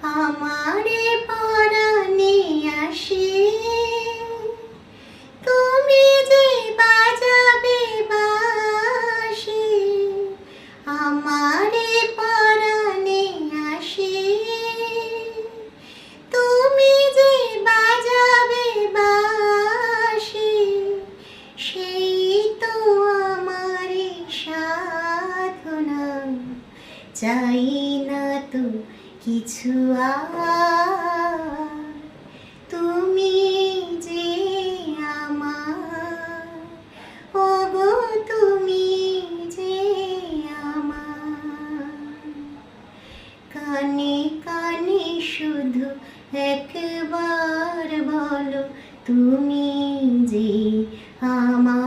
আমারে পরাণে আসে তুমি যে বাজাবে বাঁশি, আমারে পরাণে আসে তুমি যে বাজাবে বাঁশি, সেই তো আমারে সাধনা, চাই না তো কিছু আর, তুমি যে আমার, ওগো তুমি যে আমার। কানে কানে শুধু একবার বলো তুমি যে আমার।